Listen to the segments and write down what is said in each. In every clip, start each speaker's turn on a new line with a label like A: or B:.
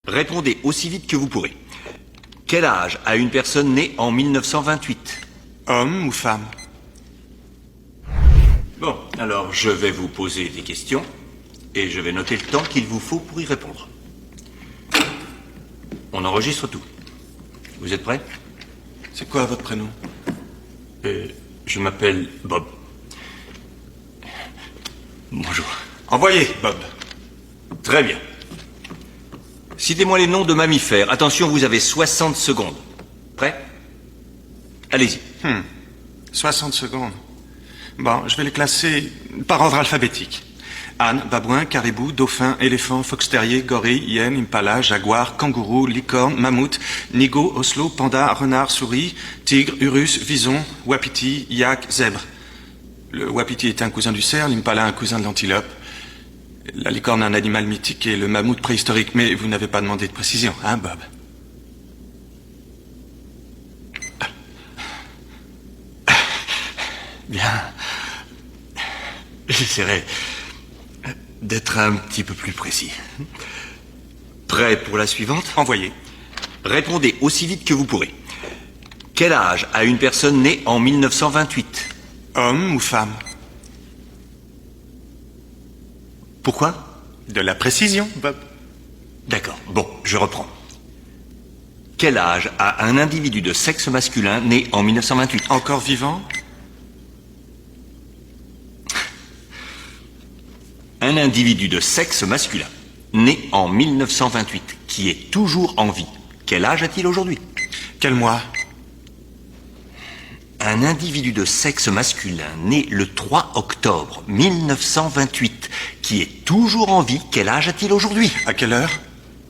A: Répondez aussi vite que vous pourrez. Quel âge a une personne née en 1928?
B: Homme ou femme?
A: Bon, alors je vais vous poser des questions et je vais noter le temps qu'il vous faut pour y répondre. On enregistre tout. Vous êtes prêts?
B: C'est quoi votre prénom?
A: Je m'appelle Bob. Bonjour.
B: Envoyez, Bob.
A: Très bien. Citez-moi les noms de mammifères. Attention, vous avez 60 secondes. Prêt? Allez-y.
B: 60 secondes. Bon, je vais les classer par ordre alphabétique. Âne, babouin, caribou, dauphin, éléphant, fox terrier, gorille, hyène, impala, jaguar, kangourou, licorne, mammouth, nigo, oslo, panda, renard, souris, tigre, urus, vison, wapiti, yak, zèbre. Le wapiti est un cousin du cerf, l'impala un cousin de l'antilope. La licorne un animal mythique et le mammouth préhistorique. Mais vous n'avez pas demandé de précision, hein, Bob?
A: Bien. J'essaierai d'être un petit peu plus précis. Prêt pour la suivante?
B: Envoyez.
A: Répondez aussi vite que vous pourrez. Quel âge a une personne née en 1928?
B: Homme ou femme?
A: Pourquoi?
B: De la précision, Bob.
A: D'accord, bon, je reprends. Quel âge a un individu de sexe masculin né en 1928?
B: Encore vivant?
A: Un individu de sexe masculin né en 1928 qui est toujours en vie. Quel âge a-t-il aujourd'hui?
B: Quel mois?
A: Un individu de sexe masculin né le 3 octobre 1928 qui est toujours en vie. Quel âge a-t-il aujourd'hui?
B: À quelle heure?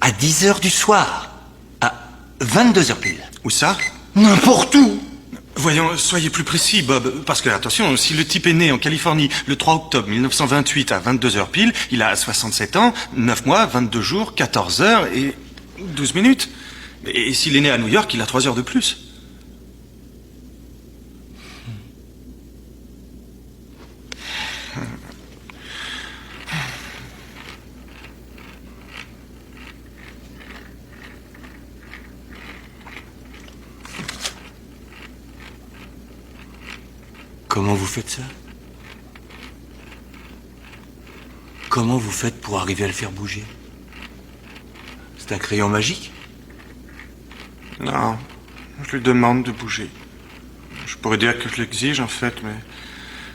A: À 10 heures du soir. À 22 heures pile.
B: Où ça?
A: N'importe où.
B: Voyons, soyez plus précis, Bob, parce que, attention, si le type est né en Californie le 3 octobre 1928 à 22 heures pile, il a 67 ans, 9 mois, 22 jours, 14 heures et 12 minutes. Et s'il est né à New York, il a 3 heures de plus.
A: Comment vous faites ça? Comment vous faites pour arriver à le faire bouger? C'est un crayon magique?
B: Non, je lui demande de bouger. Je pourrais dire que je l'exige, en fait, mais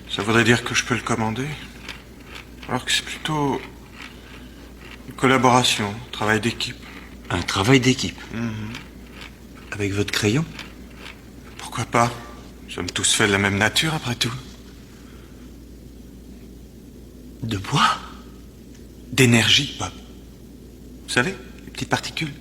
B: ça voudrait dire que je peux le commander. Alors que c'est plutôt une collaboration, un travail d'équipe.
A: Un travail d'équipe? Avec votre crayon?
B: Pourquoi pas? Nous sommes tous faits de la même nature, après tout.
A: De bois?
B: D'énergie, Bob. Vous savez, les petites particules.